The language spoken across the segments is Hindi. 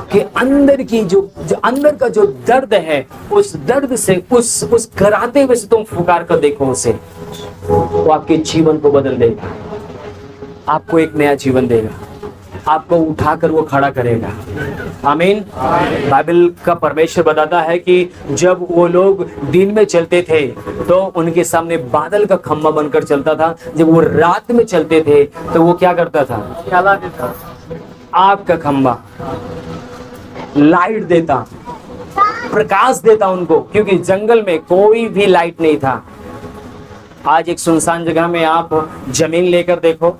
आपके अंदर की जो अंदर का जो दर्द है, उस दर्द से, उस कराहते हुए से तुम पुकार कर देखो उसे, वो आपके जीवन को बदल देगा, आपको एक नया जीवन देगा, आपको उठाकर वो खड़ा करेगा। आमीन। बाइबल का परमेश्वर बताता है कि जब वो लोग दिन में चलते थे तो उनके सामने बादल का खंभा बनकर चलता था, जब वो रात में चलते थे तो वो क्या करता था? आग का खंभा, लाइट देता, प्रकाश देता उनको, क्योंकि जंगल में कोई भी लाइट नहीं था। आज एक सुनसान जगह में आप जमीन लेकर देखो,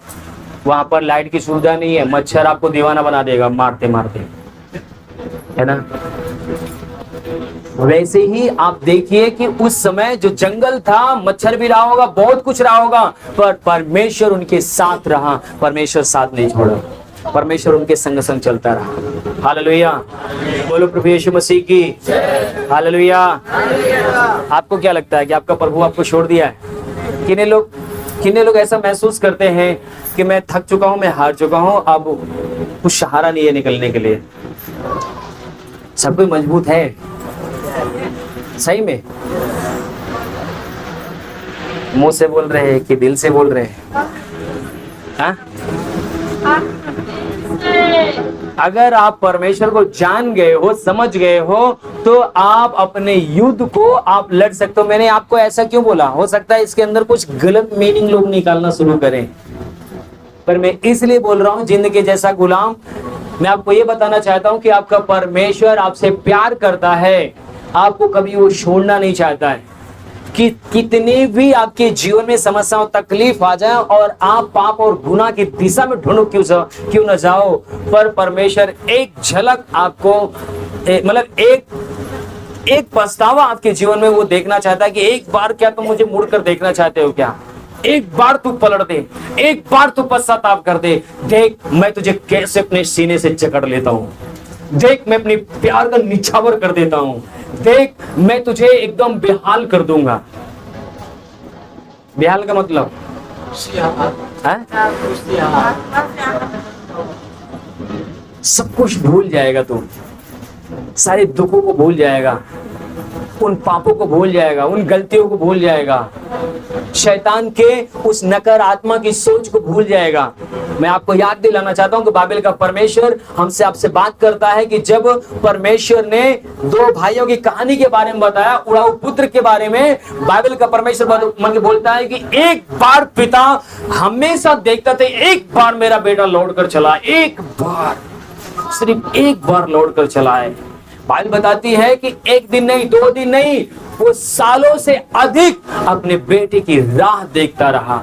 वहां पर लाइट की सुविधा नहीं है, मच्छर आपको दीवाना बना देगा मारते मारते, है ना। वैसे ही आप देखिए कि उस समय जो जंगल था, मच्छर भी रहा होगा, बहुत कुछ रहा होगा, पर परमेश्वर उनके साथ रहा, परमेश्वर साथ नहीं छोड़ा, परमेश्वर उनके संग संग चलता रहा। हालेलुया, बोलो प्रभु यीशु मसीह की हालेलुया। आपको क्या लगता है कि आपका प्रभु आपको छोड़ दिया है? कितने लोग ऐसा महसूस करते हैं कि मैं थक चुका हूं, मैं हार चुका हूं, अब कुछ सहारा नहीं है निकलने के लिए? सब कोई मजबूत है सही में? मुंह से बोल रहे हैं कि दिल से बोल रहे हैं? हाँ? अगर आप परमेश्वर को जान गए हो, समझ गए हो, तो आप अपने युद्ध को आप लड़ सकते हो। मैंने आपको ऐसा क्यों बोला? हो सकता है इसके अंदर कुछ गलत मीनिंग लोग निकालना शुरू करें, पर मैं इसलिए बोल रहा हूं जिंदगी जैसा गुलाम, मैं आपको ये बताना चाहता हूं कि आपका परमेश्वर आपसे प्यार करता है, आपको कभी वो छोड़ना नहीं चाहता है। कि कितनी भी आपके जीवन में समस्याओं तकलीफ आ जाए और आप पाप और गुनाह की दिशा में ढूंढो क्यों न जाओ, पर परमेश्वर एक झलक आपको मतलब एक पछतावा आपके जीवन में वो देखना चाहता है कि एक बार क्या तुम मुझे मुड़कर देखना चाहते हो क्या? एक बार तू पलट दे, एक बार तू पश्चाताप कर दे, देख मैं तुझे कैसे अपने सीने से जकड़ लेता हूं, देख मैं अपनी प्यार का निछावर कर देता हूं, देख मैं तुझे एकदम बेहाल कर दूंगा। बेहाल का मतलब सब कुछ भूल जाएगा तू, सारे दुखों को भूल जाएगा, उन पापों को भूल जाएगा, उन गलतियों को भूल जाएगा, शैतान के उस नकारात्मा की सोच को भूल जाएगा। मैं आपको याद दिलाना चाहता हूं कि बाइबल का परमेश्वर हमसे आपसे बात करता है कि जब परमेश्वर ने दो भाइयों की कहानी के बारे में बताया, उड़ाऊ पुत्र के बारे में, बाइबल का परमेश्वर मन के बोलता है कि एक बार पिता हमेशा देखता था, एक बार मेरा बेटा लौट कर चला, एक बार, सिर्फ एक बार लौट कर चला है। बाइबल बताती है कि एक दिन नहीं, 2 दिन नहीं, वो सालों से अधिक अपने बेटे की राह देखता रहा।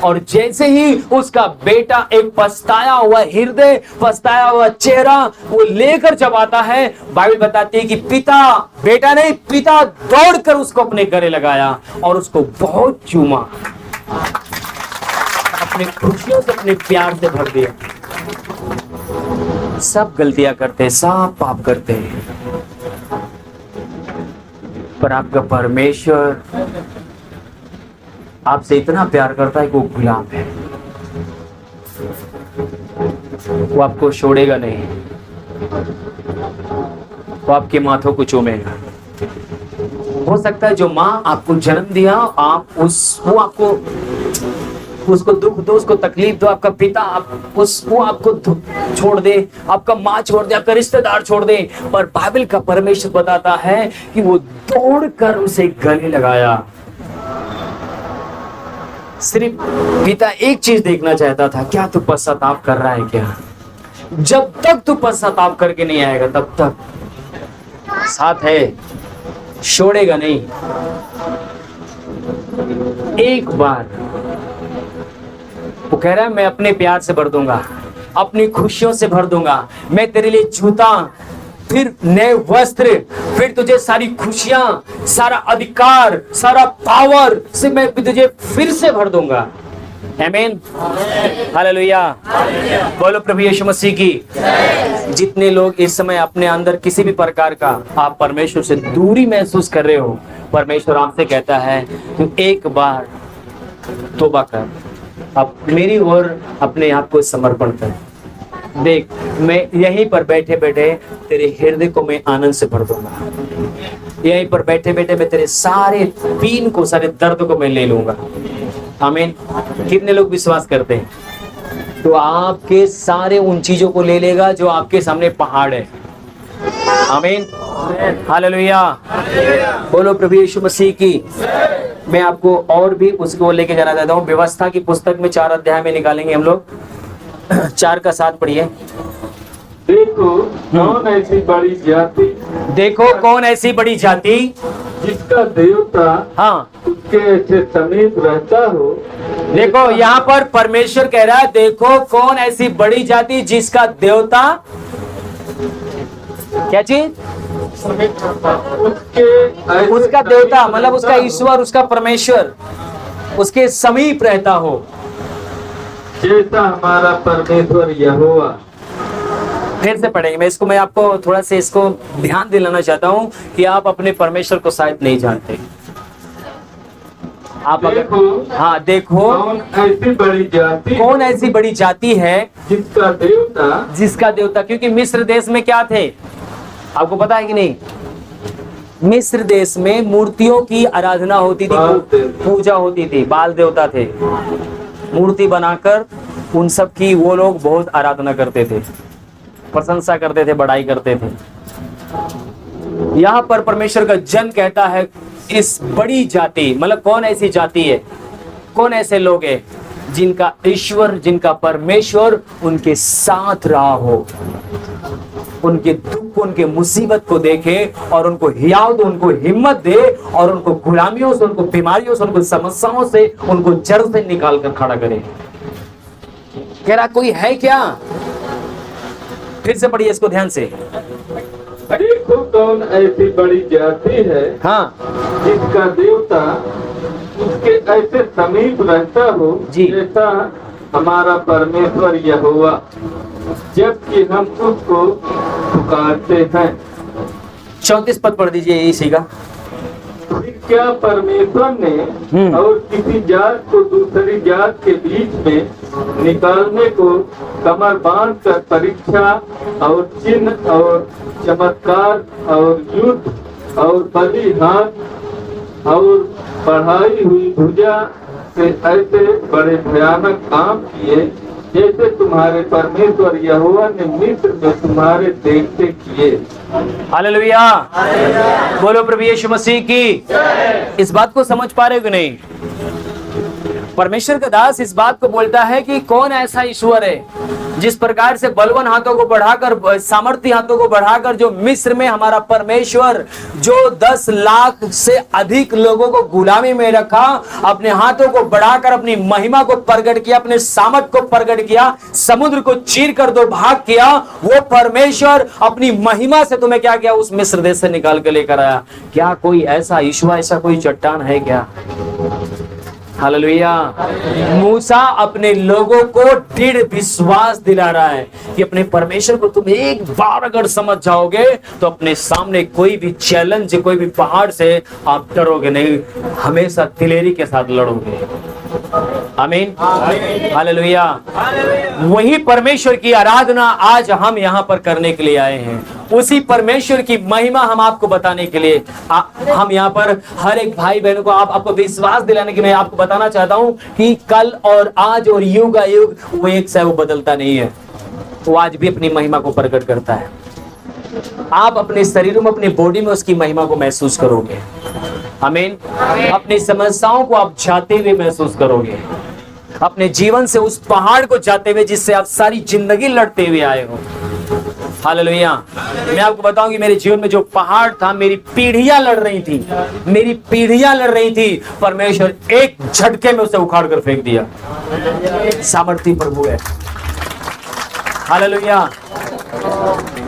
और जैसे ही उसका बेटा एक पछताया हुआ हृदय, पछताया हुआ चेहरा वो लेकर जब आता है, बाइबल बताती है कि पिता, बेटा नहीं, पिता दौड़कर उसको अपने गले लगाया और उसको बहुत चूमा, अपनी खुशियों से, अपने प्यार से भर दिया। सब गलतियां करते हैं, सब पाप करते हैं, पर आपका परमेश्वर आपसे इतना प्यार करता है कि वो गुलाम है, वो आपको छोड़ेगा नहीं, वो आपके माथों को चूमेगा। हो सकता है जो माँ आपको जन्म दिया, आप वो आपको उसको दुख दो, उसको तकलीफ दो, आपका पिता वो आपको छोड़ दे, आपका माँ छोड़ दे, आपका रिश्तेदार छोड़ दे, पर बाइबल का परमेश्वर बताता है कि वो दौड़कर उसे गले लगाया। सिर्फ पिता एक चीज देखना चाहता था, क्या तू पश्चाताप कर रहा है क्या? जब तक तू पश्चाताप करके नहीं आएगा तब तक साथ है, छोड़ेगा नहीं। एक बार वो कह रहा है मैं अपने प्यार से भर दूंगा, अपनी खुशियों से भर दूंगा, मैं तेरे लिए जूता, फिर नए वस्त्र, फिर तुझे सारी खुशियां, सारा अधिकार, सारा पावर से मैं तुझे फिर से भर दूंगा। आमीन, हालेलुया, बोलो प्रभु यीशु मसीह की। जितने लोग इस समय अपने अंदर किसी भी प्रकार का आप परमेश्वर से दूरी महसूस कर रहे हो, परमेश्वर आपसे कहता है तू एक बार तौबा कर, अब मेरी ओर अपने आप को समर्पण कर, देख, मैं यहीं पर बैठे बैठे तेरे हृदय को मैं आनंद से भर दूंगा। यहीं पर बैठे बैठे मैं तेरे सारे पीन को, सारे दर्द को मैं ले लूंगा। आमीन। कितने लोग विश्वास करते हैं? तो आपके सारे उन चीजों को ले लेगा जो आपके सामने पहाड़ है। आमीन। हालेलुया। बोलो प्रभु यीशु मसीह की। मैं आपको और भी उसको लेके जाना चाहता हूँ। व्यवस्था की पुस्तक में 4 अध्याय में निकालेंगे हम लोग। 4 का 7 पढ़िए। देखो कौन ऐसी बड़ी जाति, देखो कौन ऐसी बड़ी जाति जिसका देवता हाँ, उसके ऐसे समीप रहता हो। देखो यहाँ पर परमेश्वर कह रहा है, देखो कौन ऐसी बड़ी जाति जिसका देवता, क्या चीज? उसका देवता मतलब उसका ईश्वर, उसका परमेश्वर उसके समीप रहता हो, जैसा हमारा परमेश्वर यहोवा। फिर से पढ़ेंगे। मैं आपको थोड़ा सा इसको ध्यान दिलाना चाहता हूँ कि आप अपने परमेश्वर को शायद नहीं जानते। आप अगर हाँ, देखो कौन ऐसी बड़ी जाति है जिसका देवता, क्योंकि मिस्र देश में क्या थे आपको पता है कि नहीं? मिस्र देश में मूर्तियों की आराधना होती थी, पूजा होती थी, बाल देवता थे। मूर्ति बनाकर उन सब की वो लोग बहुत आराधना करते थे, प्रशंसा करते थे, बड़ाई करते थे। यहाँ पर परमेश्वर का जन कहता है इस बड़ी जाति, मतलब कौन ऐसी जाति है, कौन ऐसे लोग हैं जिनका ईश्वर, जिनका परमेश्वर उनके साथ रहा हो, उनके दुख, उनके मुसीबत को देखे और उनको हियाव दे, उनको हिम्मत दे और उनको गुलामियों से, उनको बीमारियों से, उनको समस्याओं से, उनको जड़ से निकाल कर खड़ा करे। कह रहा कोई है क्या? फिर से पढ़िए इसको ध्यान से। देखो कौन ऐसी बड़ी जाति है हाँ, जिसका देवता उसके ऐसे समीप रहता हो, जैसा हमारा परमेश्वर यहोवा, जबकि हम उसको पुकारते हैं। 34 पद पढ़ दीजिए इसी का। क्या परमेश्वर ने और किसी जात को दूसरी जात के बीच में निकालने को कमर बांध कर परीक्षा और चिन्ह और चमत्कार और युद्ध और बलि हाथ और बढ़ाई हुई भुजा से ऐसे बड़े भयानक काम किए, जैसे तुम्हारे परमेश्वर यहोवा ने मिस्र में तुम्हारे देखते किए। हालेलुया। बोलो प्रभु यीशु मसीह की। इस बात को समझ पा रहे हो कि नहीं? परमेश्वर का दास इस बात को बोलता है कि कौन ऐसा ईश्वर है जिस प्रकार से बलवान हाथों को बढ़ाकर, सामर्थ्य हाथों को बढ़ाकर, जो मिस्र में हमारा परमेश्वर जो 10 लाख से अधिक लोगों को गुलामी में रखा, अपने हाथों को बढ़ाकर अपनी महिमा को प्रकट किया, अपने सामर्थ को प्रकट किया, समुद्र को चीर कर 2 भाग किया, वो परमेश्वर अपनी महिमा से तुम्हें क्या किया? उस मिस्र देश से निकाल के लेकर आया। क्या कोई ऐसा ईश्वर, ऐसा कोई चट्टान है क्या? हालेलुया। मूसा अपने लोगों को दृढ़ विश्वास दिला रहा है कि अपने परमेश्वर को तुम एक बार अगर समझ जाओगे तो अपने सामने कोई भी चैलेंज, कोई भी पहाड़ से आप डरोगे नहीं, हमेशा दिलेरी के साथ लड़ोगे। आमीन। हालेलुया। वही परमेश्वर की आराधना आज हम यहाँ पर करने के लिए आए हैं। उसी परमेश्वर की महिमा हम आपको बताने के लिए हम यहाँ पर हर एक भाई बहनों को आपको विश्वास दिलाने के लिए आपको बताना चाहता हूँ कि कल और आज और युग युग वो एक से वो बदलता नहीं है। वो आज भी अपनी महिमा को प्रकट करता है। आप अपने शरीरों में, अपनी बॉडी में उसकी महिमा को महसूस करोगे। आमीन। अपनी समस्याओं को आप जाते हुए महसूस करोगे, अपने जीवन से उस पहाड़ को जाते हुए जिससे आप सारी जिंदगी लड़ते हुए आए हो। हालेलुया। मैं आपको बताऊं कि मेरे जीवन में जो पहाड़ था, मेरी पीढ़ियां लड़ रही थी, मेरी पीढ़ियां लड़ रही थी, परमेश्वर एक झटके में उसे उखाड़ कर फेंक दिया। सामर्थी प्रभु है। हालेलुया।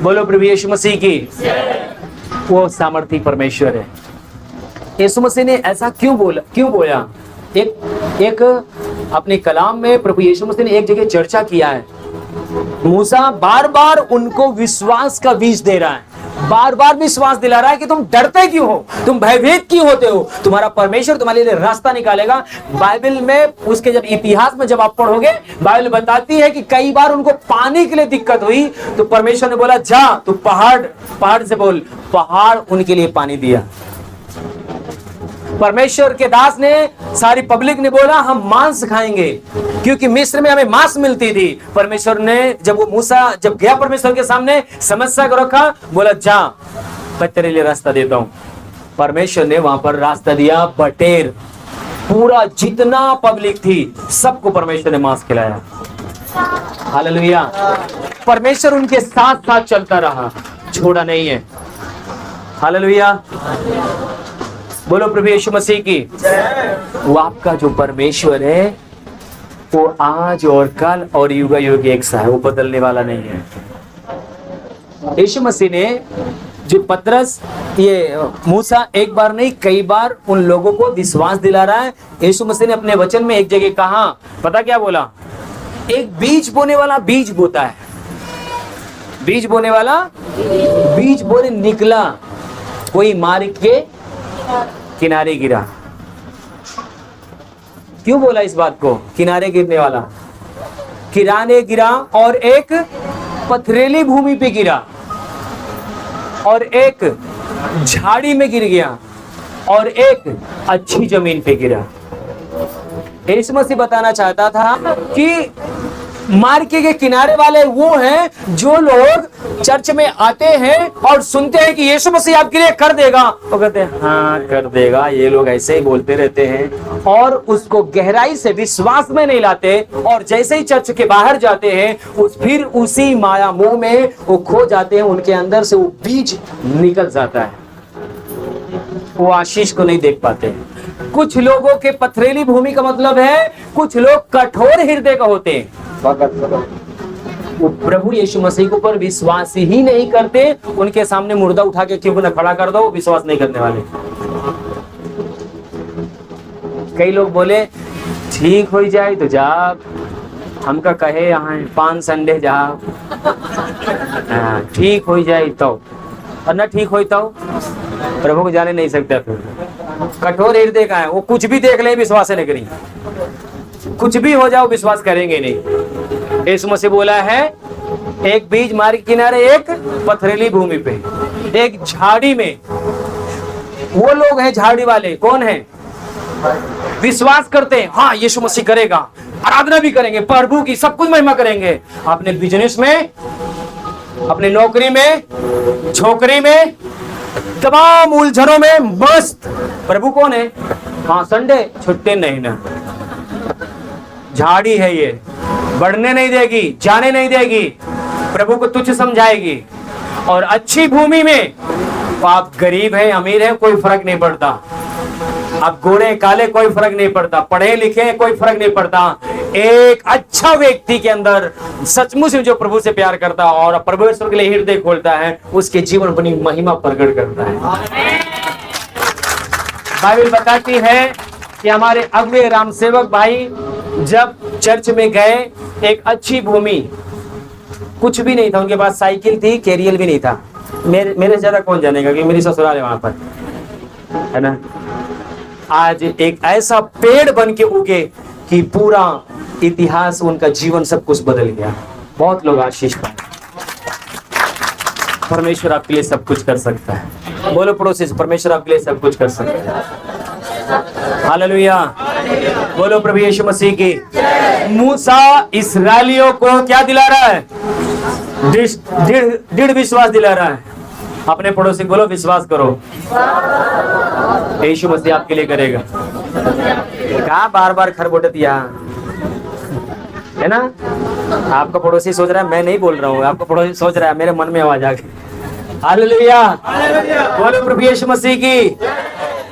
बोलो प्रभु यीशु मसीह की। वो सामर्थी परमेश्वर है। यीशु मसीह ने ऐसा क्यों बोला? एक अपने कलाम में प्रभु यीशु मसीह ने एक जगह चर्चा किया है। मूसा बार बार उनको विश्वास का बीज दे रहा है, बार बार विश्वास दिला रहा है कि तुम डरते क्यों हो, तुम भयभीत क्यों होते हो, तुम्हारा परमेश्वर तुम्हारे लिए रास्ता निकालेगा। बाइबल में उसके जब इतिहास में जब आप पढ़ोगे, बाइबल बताती है कि कई बार उनको पानी के लिए दिक्कत हुई तो परमेश्वर ने बोला जा तू पहाड़ से बोल, पहाड़ उनके लिए पानी दिया। परमेश्वर के दास ने, सारी पब्लिक ने बोला हम मांस खाएंगे, क्योंकि मिस्र में हमें मांस मिलती थी। परमेश्वर ने जब वो मूसा जब गया परमेश्वर के सामने, समस्या को रखा, बोला जा मैं तेरे लिए रास्ता देता हूं। परमेश्वर ने वहां पर रास्ता दिया, बटेर, पूरा जितना पब्लिक थी सबको परमेश्वर ने मांस खिलाया। हालेलुया। परमेश्वर उनके साथ साथ चलता रहा, छोड़ा नहीं है। हालेलुया। बोलो प्रभु यीशु मसीह की। वो आपका जो परमेश्वर है वो आज और कल और युग युग एक सा है, वो बदलने वाला नहीं है। यीशु मसीह ने जो पतरस, ये मूसा एक बार नहीं कई बार उन लोगों को विश्वास दिला रहा है। यीशु मसीह ने अपने वचन में एक जगह कहा, पता क्या बोला? एक बीज बोने वाला बीज बोता है, बीज बोने वाला बीज बोने निकला, कोई मार्ग के किनारे गिरा। क्यों बोला इस बात को? किनारे गिरने वाला, किनारे गिरा, और एक पथरीली भूमि पे गिरा, और एक झाड़ी में गिर गया, और एक अच्छी जमीन पे गिरा। यीशु मसीह बताना चाहता था कि मार्ग के किनारे वाले वो हैं जो लोग चर्च में आते हैं और सुनते हैं कि यीशु मसीह आपके लिए कर देगा, वो कहते हैं हाँ कर देगा, ये लोग ऐसे ही बोलते रहते हैं, और उसको गहराई से विश्वास में नहीं लाते, और जैसे ही चर्च के बाहर जाते हैं फिर उसी माया मोह में वो खो जाते हैं, उनके अंदर से वो बीज निकल जाता है, वो आशीष को नहीं देख पाते। कुछ लोगों के पथरीली भूमि का मतलब है कुछ लोग कठोर हृदय का होते हैं, वो प्रभु यीशु मसीह के ऊपर विश्वास ही नहीं करते। उनके सामने मुर्दा उठा के क्यों ना खड़ा कर दो, विश्वास नहीं करने वाले। कई लोग बोले ठीक हो जाए तो जा, हमका कहे यहाँ 5 संडे जा, ठीक हो जाए तो, और ना ठीक हो तो प्रभु को जाने नहीं सकता। फिर कठोर हृदय का है, वो कुछ भी देख ले विश्वास नहीं करेंगे, कुछ भी हो जाओ विश्वास करेंगे नहीं। यीशु मसीह बोला है एक बीज मार्ग किनारे, एक पथरीली भूमि पे, एक झाड़ी में। वो लोग हैं झाड़ी वाले, कौन है? विश्वास करते हैं हाँ यीशु मसीह करेगा, आराधना भी करेंगे, प्रभु की सब कुछ महिमा करेंगे, अपने बिजनेस में, अपने नौकरी में, छोकरी में, तमाम उलझनों में मस्त। प्रभु कौन है? हाँ संडे छुट्टी नहीं ना। झाड़ी है ये, बढ़ने नहीं देगी, जाने नहीं देगी, प्रभु को तुच्छ समझाएगी। और अच्छी भूमि में आप गरीब है अमीर है कोई फर्क नहीं पड़ता, आप गोरे काले कोई फर्क नहीं पड़ता, पढ़े लिखे कोई फर्क नहीं पड़ता। एक अच्छा व्यक्ति के अंदर सचमुच में जो प्रभु से प्यार करता है और परमेश्वर के लिए हृदय खोलता है, उसके जीवन अपनी महिमा प्रकट करता है। बाइबल बताती है कि हमारे अगुए राम सेवक भाई जब चर्च में गए, एक अच्छी भूमि, कुछ भी नहीं था उनके पास, साइकिल थी, कैरियर भी नहीं था, मेरे ज्यादा कौन जानेगा कि मेरी ससुराल है वहां पर, है ना। आज एक ऐसा पेड़ बन के उगे कि पूरा इतिहास, उनका जीवन सब कुछ बदल गया। बहुत लोग आशीष पाए। परमेश्वर आपके लिए सब कुछ कर सकता है। बोलो पड़ोसी से, परमेश्वर आपके लिए सब कुछ कर सकता है। हालेलुया। बोलो प्रभु यीशु मसीह की। मूसा इस्राएलियों को क्या दिला रहा है? दृढ़ विश्वास दिला रहा है। अपने पड़ोसी बोलो विश्वास करो, यीशु मसीह आपके लिए करेगा। कहा बार बार खरबोटतिया, है ना। आपका पड़ोसी सोच रहा है, मैं नहीं बोल रहा हूँ, आपका पड़ोसी सोच रहा है, मेरे मन में आवाज आ गई। हालेलुया। बोलो प्रभु यीशु मसीह की।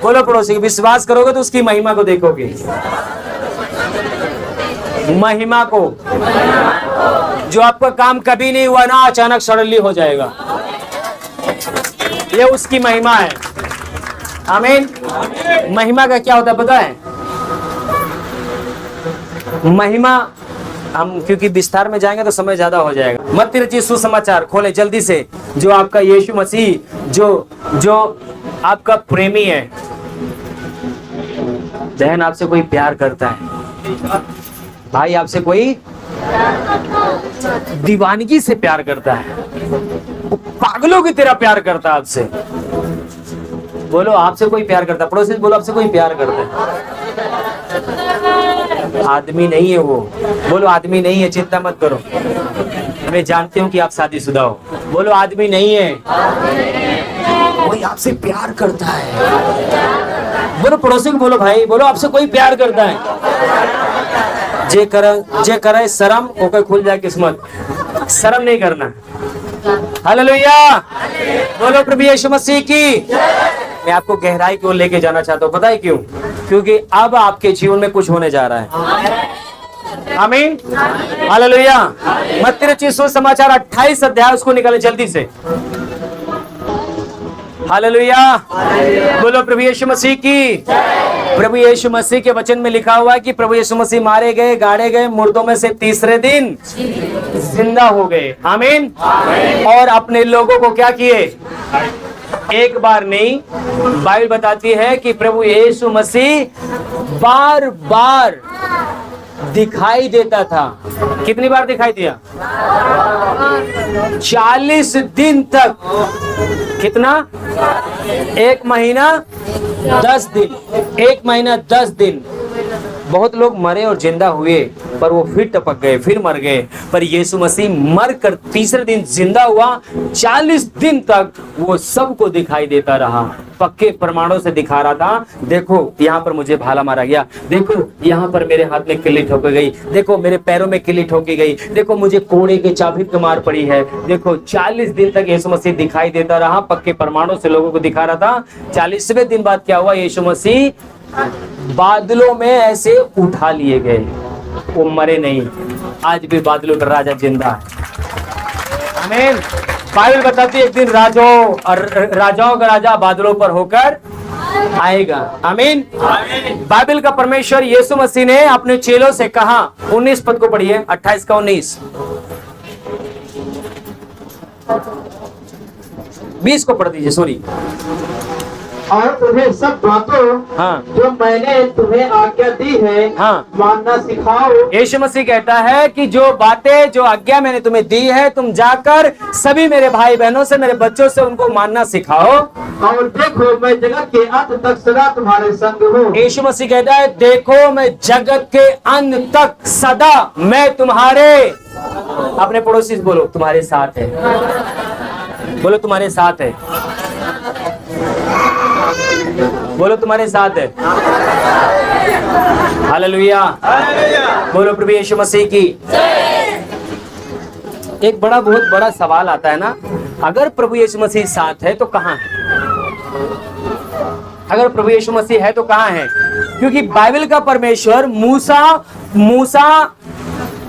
बोलो पड़ोसी की, विश्वास करोगे तो उसकी महिमा को देखोगे, महिमा को। जो आपका काम कभी नहीं हुआ ना, अचानक सडनली हो जाएगा, ये उसकी महिमा है। आमीन। महिमा का क्या होता है पता है? महिमा, हम क्योंकि विस्तार में जाएंगे तो समय ज्यादा हो जाएगा। मत्ती रचित सुसमाचार खोले जल्दी से, जो आपका यीशु मसीह जो आपका प्रेमी है। बहन आपसे कोई प्यार करता है, भाई आपसे कोई दीवानगी से प्यार करता है, वो पागलों की तरह प्यार करता है आपसे। बोलो आपसे कोई प्यार करता है, पड़ोसी बोलो आपसे कोई प्यार करता है। आदमी नहीं है वो, बोलो आदमी नहीं है, चिंता मत करो, मैं जानती हूँ कि आप शादीशुदा हो। बोलो आदमी नहीं है, कोई आपसे प्यार करता है। बोलो पड़ोसी को, बोलो भाई, बोलो आपसे कोई प्यार करता है। जे करे शर्म ओके खुल जाए किस्मत, शर्म नहीं करना। हालेलुया, बोलो प्रभु यीशु मसीह की। मैं आपको गहराई की ओर लेके जाना चाहता हूँ, पता है क्यों? क्योंकि अब आपके जीवन में कुछ होने जा रहा है। आमीन, हालेलुया। मत्ती रचित सुसमाचार 28 अध्याय, उसको निकाले जल्दी से। हालेलुया, बोलो प्रभु यीशु मसीह की। प्रभु यीशु मसीह के वचन में लिखा हुआ है कि प्रभु यीशु मसीह मारे गए, गाड़े गए, मुर्दों में से तीसरे दिन जिंदा हो गए। आमीन। और अपने लोगों को क्या किए? एक बार नहीं, बाइबल बताती है कि प्रभु यीशु मसीह बार बार दिखाई देता था। कितनी बार दिखाई दिया? 40 दिन तक। कितना? 1 महीना 10 दिन। 1 महीना 10 दिन। बहुत लोग मरे और जिंदा हुए, पर वो फिर टपक गए, फिर मर गए। पर यीशु मसीह मर कर तीसरे दिन जिंदा हुआ। 40 दिन तक वो सबको दिखाई देता रहा, पक्के प्रमाणों से दिखा रहा था। देखो यहाँ पर मुझे भाला मारा गया, देखो यहाँ पर मेरे हाथ में किल्ली ठोकी गई, देखो मेरे पैरों में किल्ली ठोकी गई, देखो मुझे कोड़े के चाबुक की मार पड़ी है। देखो 40 दिन तक यीशु मसीह दिखाई देता रहा, पक्के प्रमाणों से लोगों को दिखा रहा था। 40वें दिन बाद क्या हुआ? यीशु मसीह बादलों में ऐसे उठा लिए गए। वो मरे नहीं, आज भी बादलों का राजा जिंदा है। आमीन। बाइबल बताती है एक दिन राजाओं का राजा बादलों पर होकर आएगा। आमीन। बाइबल का परमेश्वर यीशु मसीह ने अपने चेलों से कहा, 19 पद को पढ़िए, 28 का 19, 20 को पढ़ दीजिए, सॉरी। और तुम्हें सब बातों जो मैंने तुम्हें आज्ञा दी है मानना सिखाओ। यीशु मसीह कहता है कि जो बातें, जो आज्ञा मैंने तुम्हें दी है, तुम जाकर सभी मेरे भाई बहनों से, मेरे बच्चों से उनको मानना सिखाओ। और देखो मैं जगत के अंत तक सदा तुम्हारे संग हूँ। यीशु मसीह कहता है, देखो मैं जगत के अंत तक सदा मैं तुम्हारे, अपने पड़ोसी से बोलो तुम्हारे साथ है, बोलो तुम्हारे साथ है, बोलो तुम्हारे साथ है। हालेलुया, बोलो प्रभु यीशु मसीह की। एक बहुत बड़ा सवाल आता है ना, अगर प्रभु यीशु मसीह साथ है तो कहाँ है? अगर प्रभु यीशु मसीह है तो कहाँ है? क्योंकि बाइबल का परमेश्वर मूसा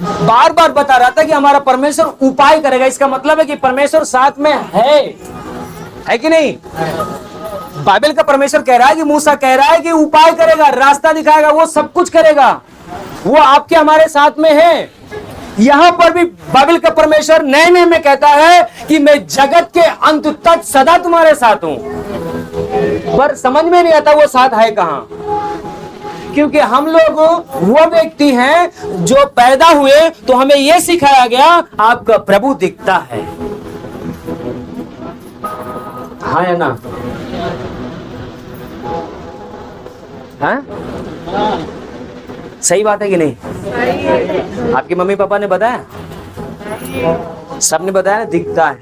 बार बार बता रहा था कि हमारा परमेश्वर उपाय करेगा। इसका मतलब है कि परमेश्वर साथ में है कि नहीं? बाइबल का परमेश्वर कह रहा है कि मूसा कह रहा है कि उपाय करेगा, रास्ता दिखाएगा, वो सब कुछ करेगा, वो आपके हमारे साथ में है। यहां पर भी बाइबल का परमेश्वर नए नए में कहता है कि मैं जगत के अंत तक सदा तुम्हारे साथ हूं। पर समझ में नहीं आता वो साथ है कहां, क्योंकि हम लोग वो व्यक्ति हैं जो पैदा हुए तो हमें यह सिखाया गया आपका प्रभु दिखता है। हाँ है ना? हाँ? सही बात है कि नहीं? आपके मम्मी पापा ने बताया, सबने बताया, दिखता है।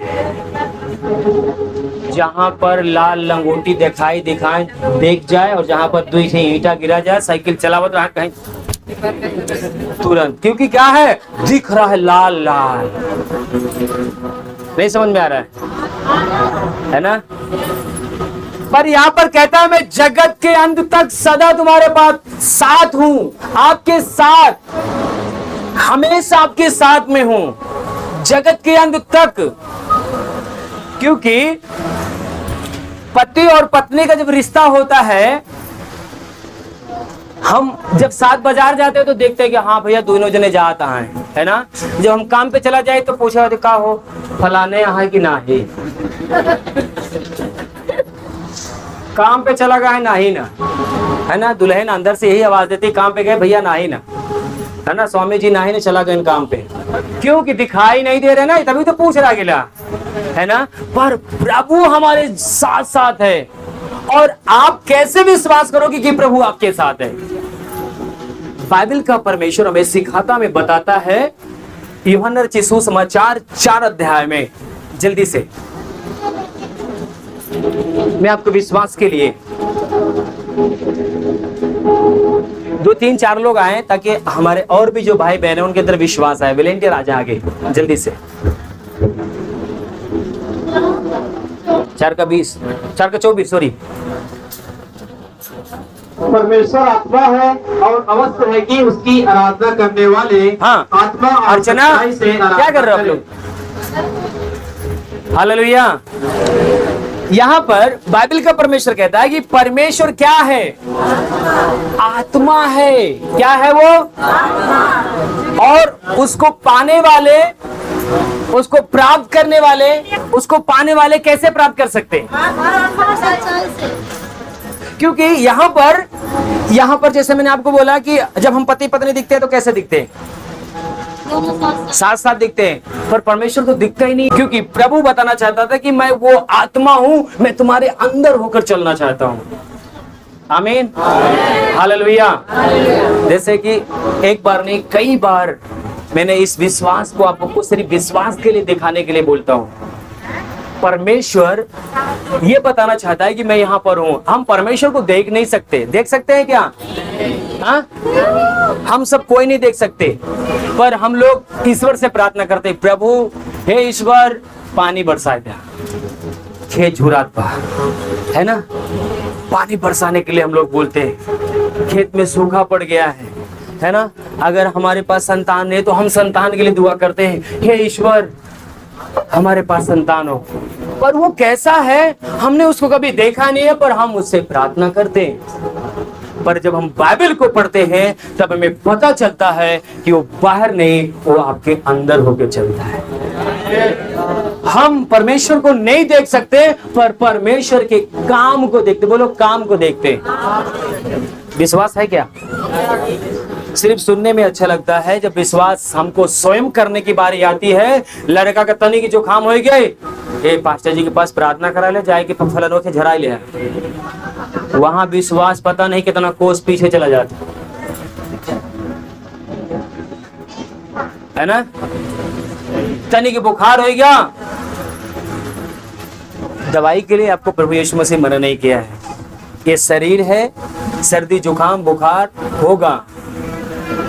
जहां पर लाल लंगोटी दिखाए देख जाए और जहां पर 2 ईंटा गिरा जाए, साइकिल चलावत रहा कहीं तुरंत, क्योंकि क्या है? दिख रहा है लाल लाल। नहीं समझ में आ रहा है ना? पर यहाँ पर कहता है मैं जगत के अंत तक सदा तुम्हारे पास साथ हूं, आपके साथ, हमेशा आपके साथ में हूं, जगत के अंत तक। क्योंकि पति और पत्नी का जब रिश्ता होता है हम जब साथ बाजार जाते हैं तो देखते हैं कि हाँ भैया दोनों जने जाता है ना। जब हम काम पे चला जाए तो पूछा का हो फलाने यहाँ कि ना ही काम पे चला गया है ना ही ना, है ना। दुल्हन अंदर से यही आवाज देती काम पे गए भैया ना ही ना, है ना। स्वामी जी ना ही ना चला गए काम पे, क्योंकि दिखाई नहीं दे रहे ना, तभी तो पूछ रहा गिला, है ना। पर प्रभु हमारे साथ साथ है, और आप कैसे विश्वास करोगे कि प्रभु आपके साथ है। बाइबल का परमेश्वर हमें सिखाता में बताता है यूहन्ना रचित सुसमाचार 4 अध्याय में। जल्दी से मैं आपको विश्वास के लिए 2, 3, 4 लोग आए ताकि हमारे और भी जो भाई बहन है उनके अंदर विश्वास आए। वॉलेंटियर आ जाए आगे जल्दी से। 4 का 20, 4 का 24 सॉरी। परमेश्वर आत्मा है और अवश्य है कि उसकी आराधना करने वाले आत्मा अर्चना से क्या कर रहे हो आप लोग? हालेलुया। यहाँ पर बाइबल का परमेश्वर कहता है कि परमेश्वर क्या है? आत्मा है। क्या है वो? और उसको पाने वाले, उसको प्राप्त करने वाले, उसको पाने वाले कैसे प्राप्त कर सकते? क्योंकि यहाँ पर जैसे मैंने आपको बोला कि जब हम पति पत्नी दिखते हैं तो कैसे दिखते हैं? साथ साथ दिखते हैं। पर परमेश्वर तो दिखता ही नहीं, क्योंकि प्रभु बताना चाहता था कि मैं वो आत्मा हूं, मैं तुम्हारे अंदर होकर चलना चाहता हूं। आमीन, हालेलुया। जैसे कि एक बार नहीं कई बार मैंने इस विश्वास को आपको सिर्फ विश्वास के लिए दिखाने के लिए बोलता हूं। परमेश्वर ये बताना चाहता है कि मैं यहाँ पर हूँ। हम परमेश्वर को देख नहीं सकते। देख सकते हैं क्या? हाँ, हम सब कोई नहीं देख सकते, पर हम लोग ईश्वर से प्रार्थना करते, प्रभु हे ईश्वर पानी बरसाए दे। खेत झुरात पा, है ना, पानी बरसाने के लिए हम लोग बोलते हैं। खेत में सूखा पड़ गया है ना। अगर हमारे पास संतान है तो हम संतान के लिए दुआ करते हैं, हे ईश्वर हमारे पास संतान हो। पर वो कैसा है हमने उसको कभी देखा नहीं है, पर हम उससे प्रार्थना करते हैं। पर जब हम बाइबल को पढ़ते हैं तब हमें पता चलता है कि वो बाहर नहीं, वो आपके अंदर होकर चलता है। हम परमेश्वर को नहीं देख सकते, पर परमेश्वर के काम को देखते। बोलो काम को देखते। विश्वास है क्या? सिर्फ सुनने में अच्छा लगता है, जब विश्वास हमको स्वयं करने की बारी आती है। लड़का का तनी की जुकाम हो गए, ये पास्टर जी के पास प्रार्थना करा ले, जाए कि फलन के झराई ले। वहां विश्वास पता नहीं कितना कोस पीछे चला जाता है ना। तनी की बुखार हो गया, दवाई के लिए आपको प्रभु यीशु मसीह मना नहीं किया है। ये शरीर है, सर्दी जुकाम बुखार होगा,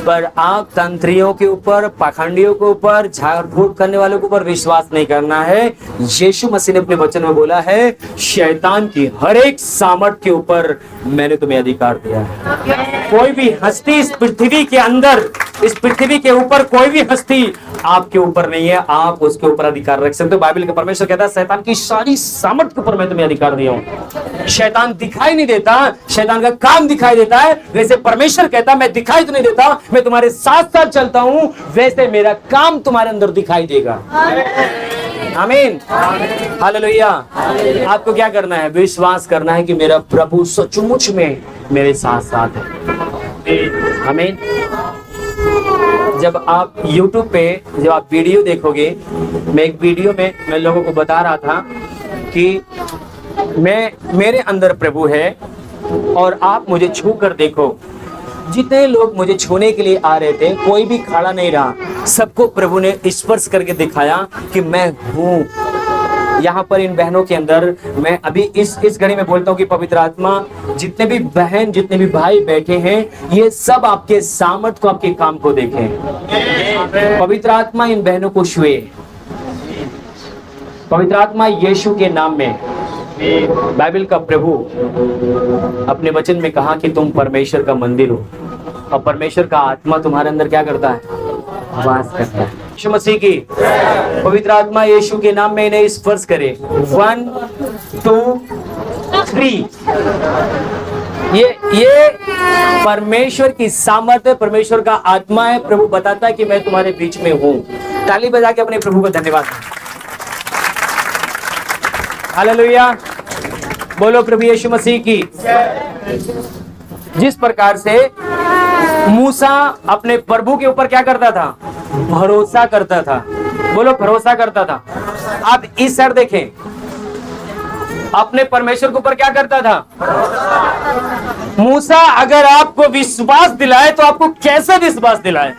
पर आप तंत्रियों के ऊपर, पाखंडियों के ऊपर, झाड़ फूक करने वालों के ऊपर विश्वास नहीं करना है। यीशु मसीह ने अपने वचन में बोला है, शैतान की हर एक सामर्थ के ऊपर मैंने तुम्हें अधिकार दिया है। कोई भी हस्ती इस पृथ्वी के अंदर, इस पृथ्वी के ऊपर कोई भी हस्ती आपके ऊपर नहीं है, आप उसके ऊपर अधिकार रख सकते हो। बाइबल का परमेश्वर कहता है, शैतान की सारी सामर्थ के ऊपर मैं तुम्हें अधिकार दिया हूं। शैतान दिखाई नहीं देता, शैतान का काम दिखाई देता है। वैसे परमेश्वर कहता, मैं दिखाई तो नहीं देता, मैं तुम्हारे साथ साथ चलता हूं, वैसे मेरा काम तुम्हारे अंदर दिखाई देगा। आमीन, हालेलुया। आपको क्या करना है? विश्वास करना है कि मेरा प्रभु सचमुच में मेरे साथ साथ है। आमीन। जब आप YouTube पे जब आप वीडियो देखोगे, मैं एक वीडियो में मैं लोगों को बता रहा था कि मेरे अंदर प्रभु है और आप मुझे छू कर देखो। जितने लोग मुझे छूने के लिए आ रहे थे, कोई भी खड़ा नहीं रहा, सबको प्रभु ने स्पर्श करके दिखाया कि मैं हूँ। यहाँ पर इन बहनों के अंदर मैं अभी इस घड़ी में बोलता हूँ कि पवित्र आत्मा, जितने भी बहन, जितने भी भाई बैठे हैं, ये सब आपके सामर्थ्य को, आपके काम को देखें। पवित्र आत्मा इन बहनों को छुए। पवित्र आत्मा यीशु के नाम में। बाइबल का प्रभु अपने वचन में कहा कि तुम परमेश्वर का मंदिर हो, और परमेश्वर का आत्मा तुम्हारे अंदर क्या करता है? वास करता है। यीशु मसीह की पवित्र आत्मा यीशु के नाम में इन्हें स्पर्श करे। 1 2 3। ये ये परमेश्वर की सामर्थ्य, परमेश्वर का आत्मा है। प्रभु बताता है कि मैं तुम्हारे बीच में हूं। ताली बजा के अपने प्रभु को धन्यवाद। हालेलुया, बोलो प्रभु यीशु मसीह की। जिस प्रकार से मूसा अपने प्रभु के ऊपर क्या करता था? भरोसा करता था। बोलो भरोसा करता था। आप इस साइड देखें, अपने परमेश्वर के ऊपर क्या करता था? मूसा अगर आपको विश्वास दिलाए तो आपको कैसे विश्वास दिलाए?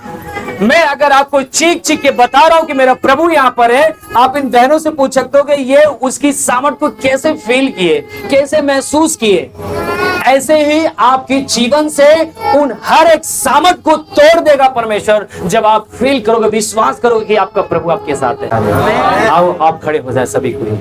मैं अगर आपको चीख चीख के बता रहा हूं कि मेरा प्रभु यहां पर है, आप इन बहनों से पूछ सकते हो कि ये उसकी सामर्थ को कैसे फील किए, कैसे महसूस किए। ऐसे ही आपके जीवन से उन हर एक सामर्थ को तोड़ देगा परमेश्वर, जब आप फील करोगे, विश्वास करोगे कि आपका प्रभु आपके साथ है। आओ आप खड़े हो जाए सभी को।